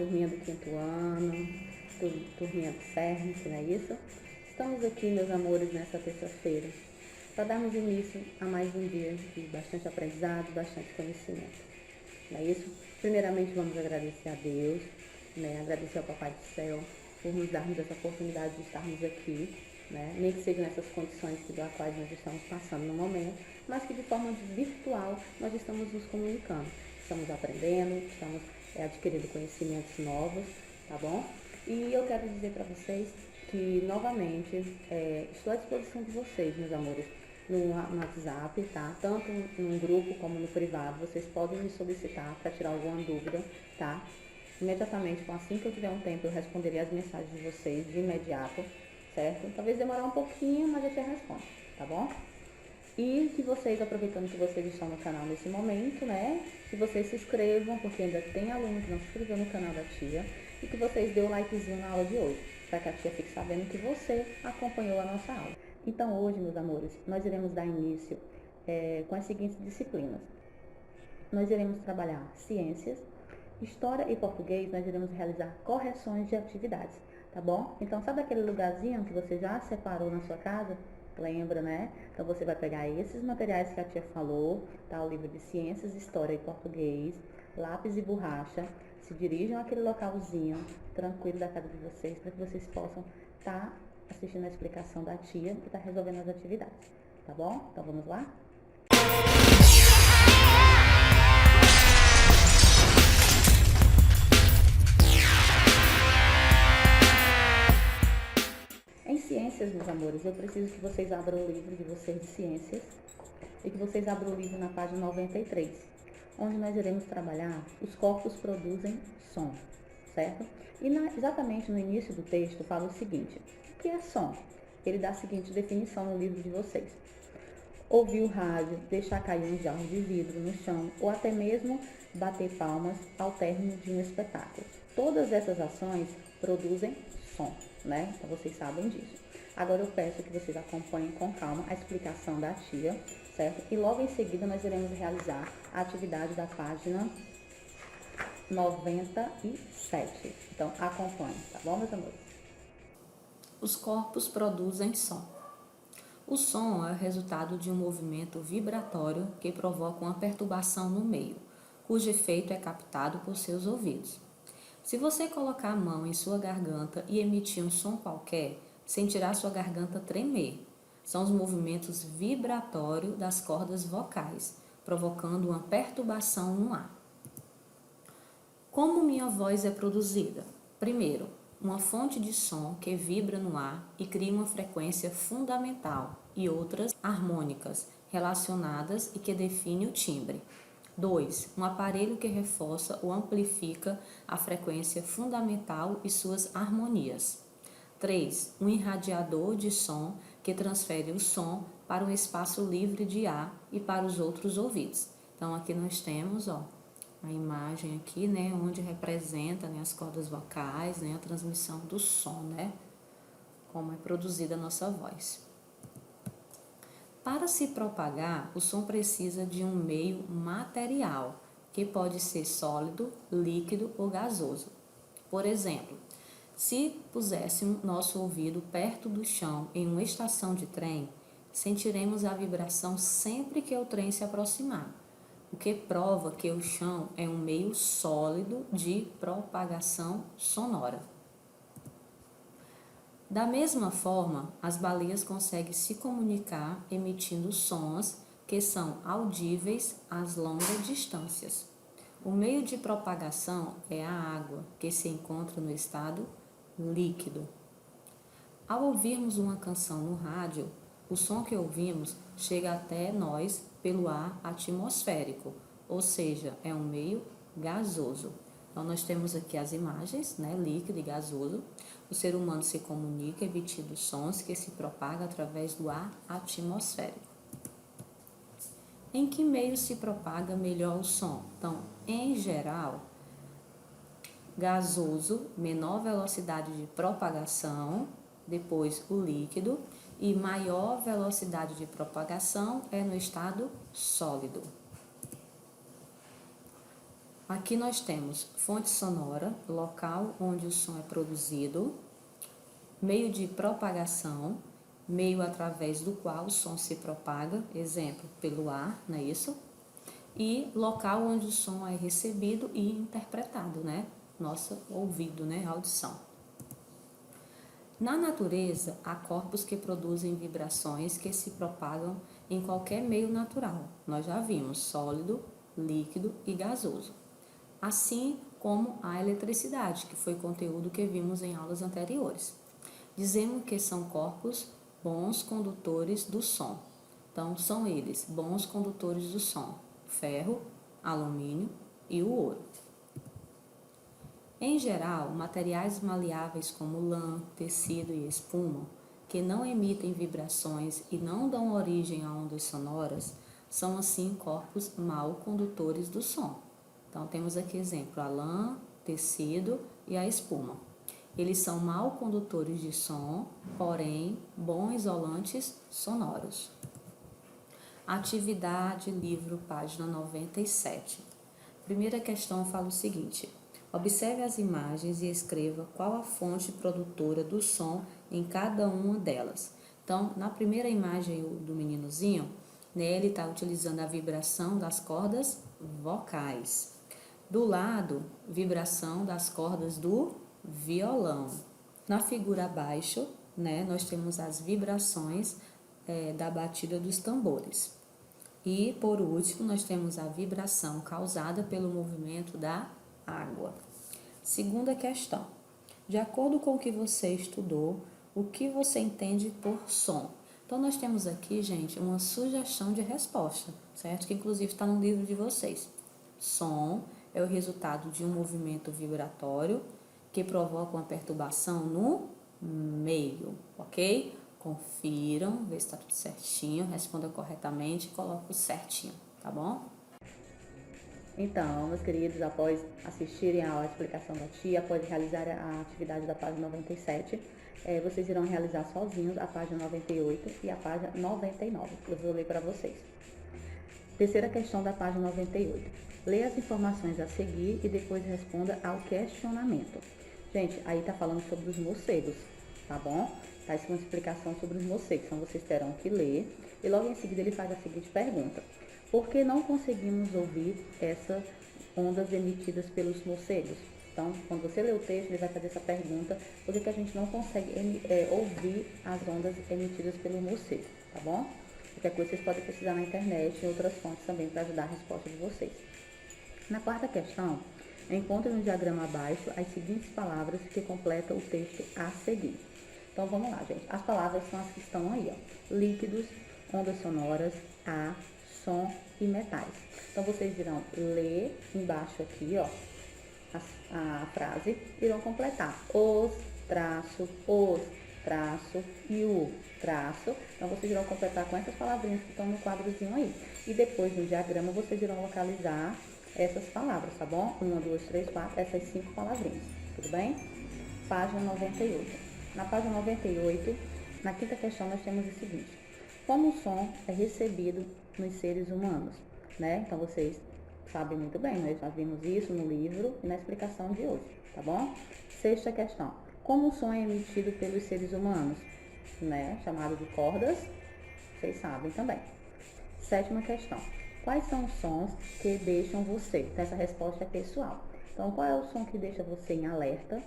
turminha do quinto ano, turminha do CERN, não é isso? Estamos aqui, meus amores, nessa terça-feira, para darmos início a mais um dia de bastante aprendizado, bastante conhecimento, não é isso? Primeiramente, vamos agradecer a Deus, né? Agradecer ao Papai do Céu por nos darmos essa oportunidade de estarmos aqui, né? Nem que seja nessas condições pelas quais nós estamos passando no momento, mas que de forma virtual nós estamos nos comunicando, estamos aprendendo, estamos adquirindo conhecimentos novos, tá bom? E eu quero dizer para vocês que, novamente, estou à disposição de vocês, meus amores, no WhatsApp, tá? Tanto no grupo como no privado, vocês podem me solicitar para tirar alguma dúvida, tá? Imediatamente, assim que eu tiver um tempo, eu responderei as mensagens de vocês de imediato, certo? Talvez demorar um pouquinho, mas eu te respondo, tá bom? E que vocês, aproveitando que vocês estão no canal nesse momento, né? Que vocês se inscrevam, porque ainda tem aluno que não se inscreveu no canal da tia. E que vocês dêem o likezinho na aula de hoje, para que a tia fique sabendo que você acompanhou a nossa aula. Então hoje, meus amores, nós iremos dar início com as seguintes disciplinas. Nós iremos trabalhar ciências, história e português, nós iremos realizar correções de atividades, tá bom? Então, sabe aquele lugarzinho que você já separou na sua casa? Lembra, né? Então, você vai pegar esses materiais que a tia falou, tá? O livro de ciências, história e português, lápis e borracha. Se dirijam àquele localzinho tranquilo da casa de vocês, para que vocês possam estar assistindo a explicação da tia que está resolvendo as atividades, tá bom? Então, vamos lá? Em ciências, meus amores, eu preciso que vocês abram o livro de vocês de ciências e que vocês abram o livro na página 93, onde nós iremos trabalhar os corpos produzem som, certo? E exatamente no início do texto fala o seguinte: o que é som? Ele dá a seguinte definição no livro de vocês: ouvir o rádio, deixar cair um jarro de vidro no chão ou até mesmo bater palmas ao término de um espetáculo. Todas essas ações produzem som, né? Então vocês sabem disso. Agora eu peço que vocês acompanhem com calma a explicação da tia, certo? E logo em seguida nós iremos realizar a atividade da página 97. Então acompanhem, tá bom, meus amores? Os corpos produzem som. O som é o resultado de um movimento vibratório que provoca uma perturbação no meio, cujo efeito é captado por seus ouvidos. Se você colocar a mão em sua garganta e emitir um som qualquer, sentirá sua garganta tremer. São os movimentos vibratórios das cordas vocais, provocando uma perturbação no ar. Como minha voz é produzida? Primeiro, uma fonte de som que vibra no ar e cria uma frequência fundamental e outras harmônicas relacionadas e que define o timbre. 2. Um aparelho que reforça ou amplifica a frequência fundamental e suas harmonias. 3. Um irradiador de som que transfere o som para um espaço livre de ar e para os outros ouvidos. Então, aqui nós temos, a imagem aqui, né, onde representa, né, as cordas vocais, né, a transmissão do som, né, como é produzida a nossa voz. Para se propagar, o som precisa de um meio material, que pode ser sólido, líquido ou gasoso. Por exemplo, se puséssemos nosso ouvido perto do chão em uma estação de trem, sentiremos a vibração sempre que o trem se aproximar, o que prova que o chão é um meio sólido de propagação sonora. Da mesma forma, as baleias conseguem se comunicar emitindo sons que são audíveis às longas distâncias. O meio de propagação é a água, que se encontra no estado líquido. Ao ouvirmos uma canção no rádio, o som que ouvimos chega até nós pelo ar atmosférico, ou seja, é um meio gasoso. Então, nós temos aqui as imagens, né, líquido e gasoso. O ser humano se comunica emitindo sons que se propagam através do ar atmosférico. Em que meio se propaga melhor o som? Então, em geral, gasoso, menor velocidade de propagação, depois o líquido, e maior velocidade de propagação é no estado sólido. Aqui nós temos fonte sonora, local onde o som é produzido, meio de propagação, meio através do qual o som se propaga, exemplo, pelo ar, não é isso? E local onde o som é recebido e interpretado, né? Nosso ouvido, né? Audição. Na natureza, há corpos que produzem vibrações que se propagam em qualquer meio natural. Nós já vimos sólido, líquido e gasoso. Assim como a eletricidade, que foi conteúdo que vimos em aulas anteriores. Dizemos que são corpos bons condutores do som. Então, são eles, bons condutores do som: ferro, alumínio e o ouro. Em geral, materiais maleáveis como lã, tecido e espuma, que não emitem vibrações e não dão origem a ondas sonoras, são assim corpos mal condutores do som. Então, temos aqui exemplo: a lã, tecido e a espuma. Eles são mal condutores de som, porém, bons isolantes sonoros. Atividade, livro, página 97. Primeira questão fala o seguinte: observe as imagens e escreva qual a fonte produtora do som em cada uma delas. Então, na primeira imagem do meninozinho, né, ele está utilizando a vibração das cordas vocais. Do lado, vibração das cordas do violão. Na figura abaixo, né, nós temos as vibrações da batida dos tambores. E, por último, nós temos a vibração causada pelo movimento da água. Segunda questão. De acordo com o que você estudou, o que você entende por som? Então, nós temos aqui, gente, uma sugestão de resposta, certo? Que, inclusive, está no livro de vocês. Som é o resultado de um movimento vibratório que provoca uma perturbação no meio, ok? Confiram, vê se está tudo certinho, responda corretamente e coloque certinho, tá bom? Então, meus queridos, após assistirem a explicação da tia, após realizar a atividade da página 97, vocês irão realizar sozinhos a página 98 e a página 99. Eu vou ler para vocês. Terceira questão da página 98. Leia as informações a seguir e depois responda ao questionamento. Gente, aí tá falando sobre os morcegos, tá bom? Tá uma explicação sobre os morcegos, então vocês terão que ler. E logo em seguida ele faz a seguinte pergunta: por que não conseguimos ouvir essas ondas emitidas pelos morcegos? Então, quando você lê o texto, ele vai fazer essa pergunta: por que a gente não consegue ouvir as ondas emitidas pelo morcego, tá bom? Qualquer coisa vocês podem pesquisar na internet e outras fontes também para ajudar a resposta de vocês. Na quarta questão, encontre no diagrama abaixo as seguintes palavras que completam o texto a seguir. Então, vamos lá, gente. As palavras são as que estão aí, ó: líquidos, ondas sonoras, ar, som e metais. Então, vocês irão ler embaixo aqui, ó, a frase, irão completar os, traço e o traço. Então, vocês irão completar com essas palavrinhas que estão no quadrozinho aí. E depois, no diagrama, vocês irão localizar essas palavras, tá bom? 1, 2, 3, 4, essas 5 palavrinhas, tudo bem? Página 98. Na página 98, na quinta questão, nós temos o seguinte: como o som é recebido nos seres humanos, né? Então, vocês sabem muito bem, nós já vimos isso no livro e na explicação de hoje, tá bom? Sexta questão: como o som é emitido pelos seres humanos, né? Chamado de cordas, vocês sabem também. Sétima questão: quais são os sons que deixam você? Então, essa resposta é pessoal. Então, qual é o som que deixa você em alerta?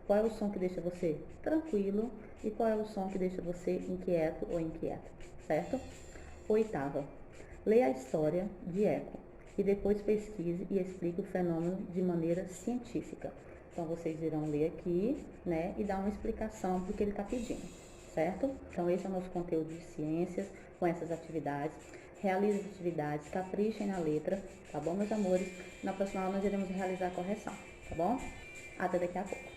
Qual é o som que deixa você tranquilo? E qual é o som que deixa você inquieto ou inquieta? Certo? Oitava: leia a história de eco e depois pesquise e explique o fenômeno de maneira científica. Então, vocês irão ler aqui, né, e dar uma explicação do que ele está pedindo, certo? Então, esse é o nosso conteúdo de ciências com essas atividades. Realize as atividades, caprichem na letra, tá bom, meus amores? Na próxima aula nós iremos realizar a correção, tá bom? Até daqui a pouco.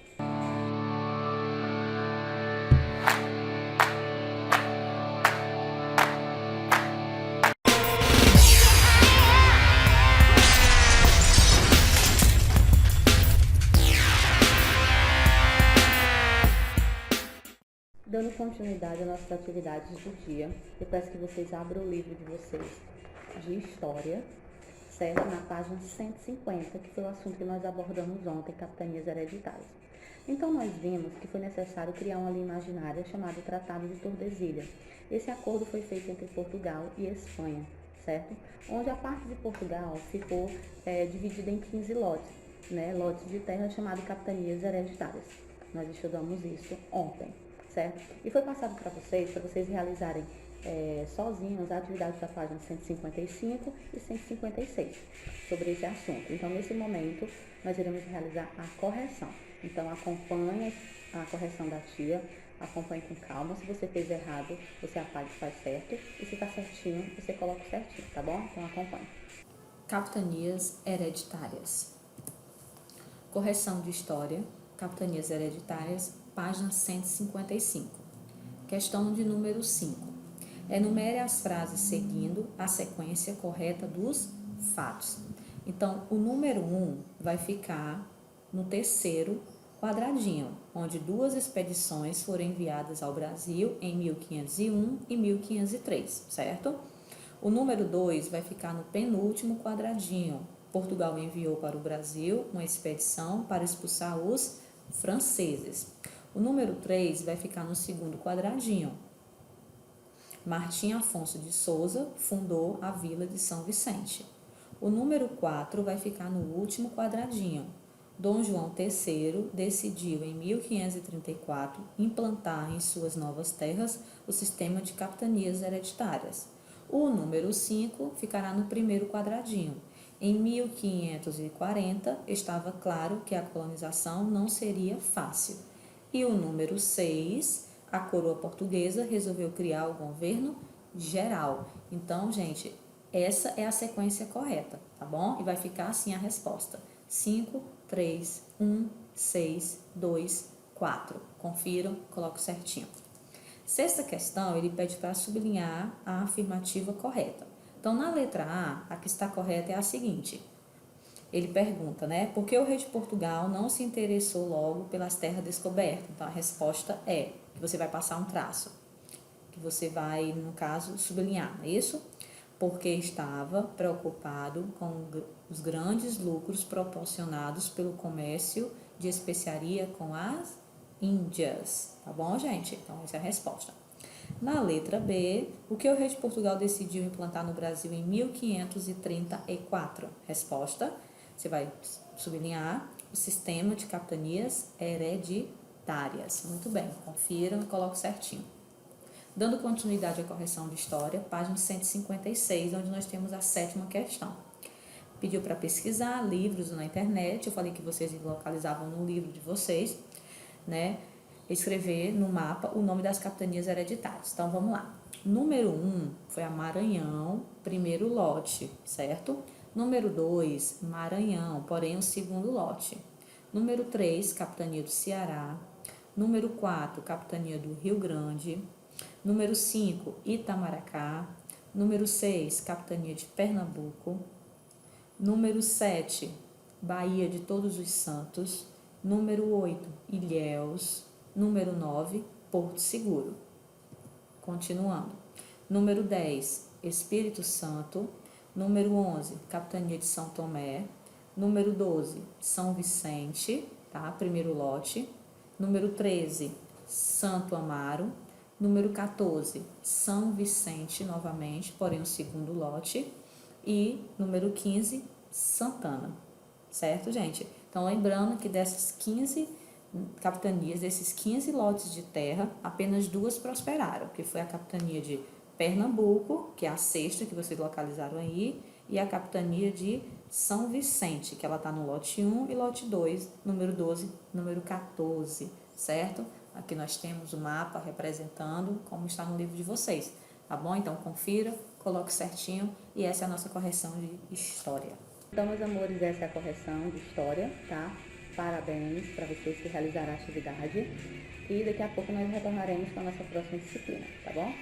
Dando continuidade às nossas atividades do dia, eu peço que vocês abram o livro de vocês de História, certo? Na página 150, que foi o assunto que nós abordamos ontem, capitanias hereditárias. Então, nós vimos que foi necessário criar uma linha imaginária chamada Tratado de Tordesilhas. Esse acordo foi feito entre Portugal e Espanha, certo? Onde a parte de Portugal ficou dividida em 15 lotes, né? Lotes de terra chamados capitanias hereditárias. Nós estudamos isso ontem, certo? E foi passado para vocês realizarem sozinhos a atividade da página 155 e 156 sobre esse assunto. Então, nesse momento, nós iremos realizar a correção. Então, acompanhe a correção da tia, acompanhe com calma. Se você fez errado, você apaga e faz certo. E se está certinho, você coloca certinho, tá bom? Então, acompanhe. Capitanias hereditárias. Correção de história, capitanias hereditárias, página 155. Questão de número 5. Enumere as frases seguindo a sequência correta dos fatos. Então, o número 1 vai ficar no terceiro quadradinho, onde 2 expedições foram enviadas ao Brasil em 1501 e 1503, certo? O número 2 vai ficar no penúltimo quadradinho. Portugal enviou para o Brasil uma expedição para expulsar os franceses. O número 3 vai ficar no segundo quadradinho. Martim Afonso de Souza fundou a vila de São Vicente. O número 4 vai ficar no último quadradinho. Dom João III decidiu em 1534 implantar em suas novas terras o sistema de capitanias hereditárias. O número 5 ficará no primeiro quadradinho. Em 1540 estava claro que a colonização não seria fácil. E o número 6, a coroa portuguesa resolveu criar o governo geral. Então, gente, essa é a sequência correta, tá bom? E vai ficar assim a resposta. 5, 3, 1, 6, 2, 4. Confiram, coloco certinho. Sexta questão, ele pede para sublinhar a afirmativa correta. Então, na letra A que está correta é a seguinte. Ele pergunta, né? Por que o rei de Portugal não se interessou logo pelas terras descobertas? Então, a resposta é que você vai passar um traço, que você vai, no caso, sublinhar, não é isso? Porque estava preocupado com os grandes lucros proporcionados pelo comércio de especiaria com as Índias. Tá bom, gente? Então, essa é a resposta. Na letra B, o que o rei de Portugal decidiu implantar no Brasil em 1534? Resposta, você vai sublinhar o sistema de capitanias hereditárias. Muito bem, confiram e coloco certinho. Dando continuidade à correção de história, página 156, onde nós temos a 7ª questão. Pediu para pesquisar livros na internet, eu falei que vocês localizavam no livro de vocês, né? Escrever no mapa o nome das capitanias hereditárias. Então, vamos lá. Número 1 foi a Maranhão, primeiro lote, certo? Número 2, Maranhão, porém o segundo lote. Número 3, capitania do Ceará. Número 4, capitania do Rio Grande. Número 5, Itamaracá. Número 6, capitania de Pernambuco. Número 7, Bahia de Todos os Santos. Número 8, Ilhéus. Número 9, Porto Seguro. Continuando. Número 10, Espírito Santo. Número 11, Capitania de São Tomé. Número 12, São Vicente, tá? Primeiro lote. Número 13, Santo Amaro. Número 14, São Vicente, novamente, porém o segundo lote. E número 15, Santana. Certo, gente? Então, lembrando que dessas 15 capitanias, desses 15 lotes de terra, apenas 2 prosperaram, que foi a capitania de Pernambuco, que é a 6ª que vocês localizaram aí, e a capitania de São Vicente, que ela está no lote 1 e lote 2, número 12, número 14, certo? Aqui nós temos o mapa representando como está no livro de vocês, tá bom? Então, confira, coloque certinho e essa é a nossa correção de história. Então, meus amores, essa é a correção de história, tá? Parabéns para vocês que realizaram a atividade. E daqui a pouco nós retornaremos com a nossa próxima disciplina, tá bom?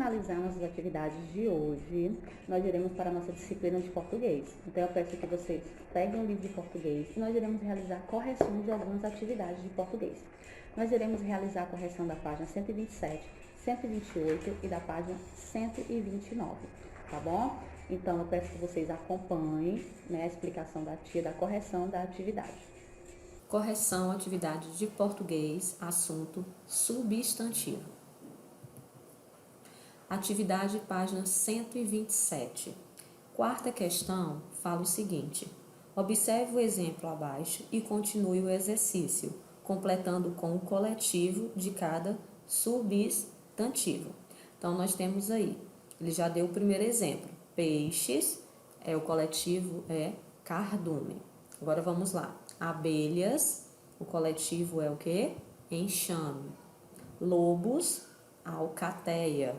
finalizar nossas atividades de hoje, nós iremos para a nossa disciplina de português. Então, eu peço que vocês peguem um livro de português e nós iremos realizar correções de algumas atividades de português. Nós iremos realizar a correção da página 127, 128 e da página 129, tá bom? Então, eu peço que vocês acompanhem, né, a explicação da tia da correção da atividade. Correção, atividade de português, assunto substantivo. Atividade, página 127. Quarta questão fala o seguinte: observe o exemplo abaixo e continue o exercício, completando com o coletivo de cada substantivo. Então, nós temos aí, ele já deu o primeiro exemplo. Peixes, o coletivo é cardume. Agora vamos lá. Abelhas, o coletivo é o quê? Enxame. Lobos, alcateia.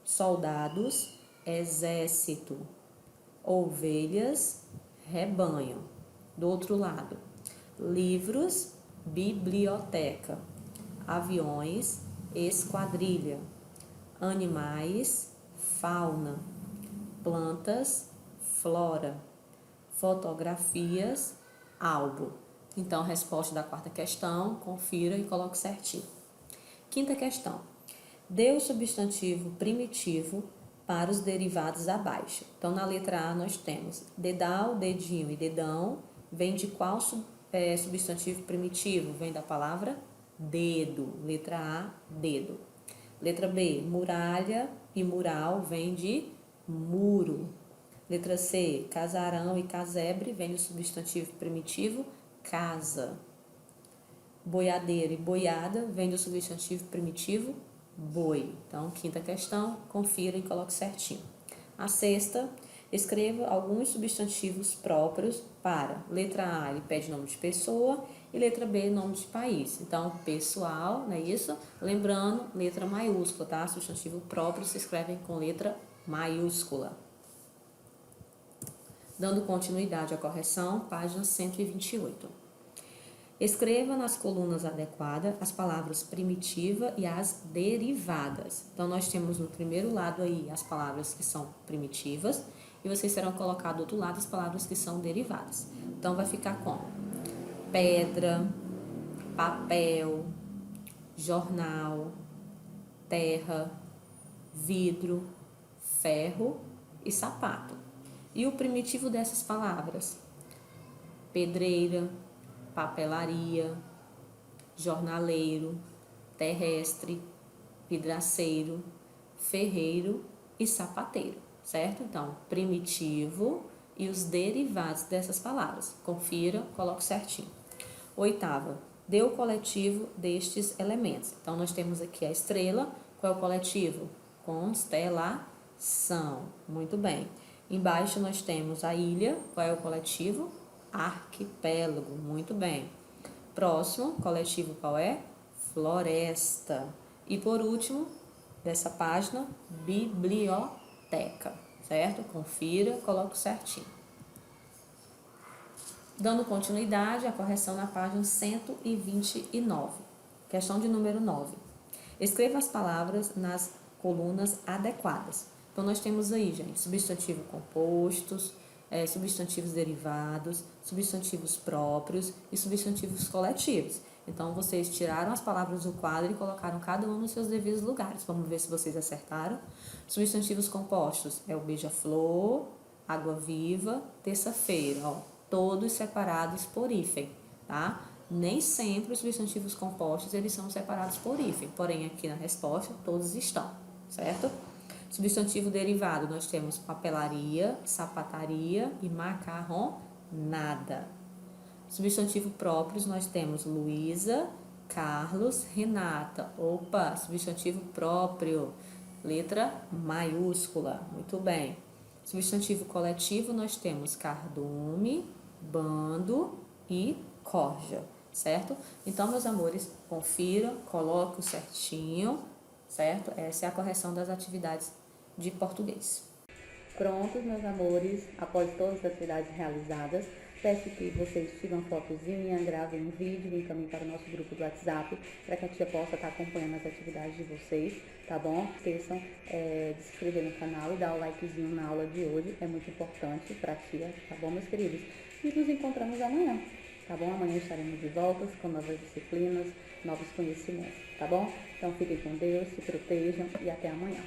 Soldados, exército. Ovelhas, rebanho. Do outro lado, livros, biblioteca. Aviões, esquadrilha. Animais, fauna. Plantas, flora. Fotografias, álbum. Então, resposta da quarta questão, confira e coloque certinho. Quinta questão. Dê o substantivo primitivo para os derivados abaixo. Então, na letra A, nós temos dedal, dedinho e dedão. Vem de qual substantivo primitivo? Vem da palavra dedo. Letra A, dedo. Letra B, muralha e mural vem de muro. Letra C, casarão e casebre vem do substantivo primitivo casa. Boiadeiro e boiada vem do substantivo primitivo boi. Então, quinta questão, confira e coloque certinho. A sexta, escreva alguns substantivos próprios para. Letra A, ele pede nome de pessoa e letra B, nome de país. Então, pessoal, não é isso? Lembrando, letra maiúscula, tá? Substantivo próprio se escreve com letra maiúscula. Dando continuidade à correção, página 128. Escreva nas colunas adequadas as palavras primitiva e as derivadas. Então, nós temos no primeiro lado aí as palavras que são primitivas e vocês terão colocado do outro lado as palavras que são derivadas. Então, vai ficar como? Pedra, papel, jornal, terra, vidro, ferro e sapato. E o primitivo dessas palavras? Pedreira, papelaria, jornaleiro, terrestre, vidraceiro, ferreiro e sapateiro, certo? Então, primitivo e os derivados dessas palavras. Confira, coloque certinho. Oitava, dê o coletivo destes elementos. Então, nós temos aqui a estrela. Qual é o coletivo? Constelação. Muito bem. Embaixo nós temos a ilha. Qual é o coletivo? Arquipélago. Muito bem. Próximo, coletivo qual é? Floresta. E por último, dessa página, biblioteca. Certo? Confira, coloque certinho. Dando continuidade à correção na página 129. Questão de número 9. Escreva as palavras nas colunas adequadas. Então, nós temos aí, gente, substantivo compostos, substantivos derivados, substantivos próprios e substantivos coletivos. Então, vocês tiraram as palavras do quadro e colocaram cada um nos seus devidos lugares. Vamos ver se vocês acertaram. Substantivos compostos é o beija-flor, água-viva, terça-feira, ó, todos separados por hífen, tá? Nem sempre os substantivos compostos eles são separados por hífen, porém aqui na resposta todos estão, certo? Substantivo derivado, nós temos papelaria, sapataria e macarronada. Substantivo próprios, nós temos Luísa, Carlos, Renata. Opa, substantivo próprio, letra maiúscula. Muito bem. Substantivo coletivo, nós temos cardume, bando e corja, certo? Então, meus amores, confiram, coloquem certinho, certo? Essa é a correção das atividades de português. Prontos, meus amores, após todas as atividades realizadas, Peço que vocês tiram uma fotozinha, gravem um vídeo e encaminhem para o nosso grupo do WhatsApp, para que a tia possa estar acompanhando as atividades de vocês, tá bom? Não esqueçam de se inscrever no canal e dar o likezinho na aula de hoje, é muito importante para a tia, tá bom, meus queridos? E nos encontramos amanhã, tá bom? Amanhã estaremos de volta com novas disciplinas, novos conhecimentos, tá bom? Então fiquem com Deus, se protejam e até amanhã.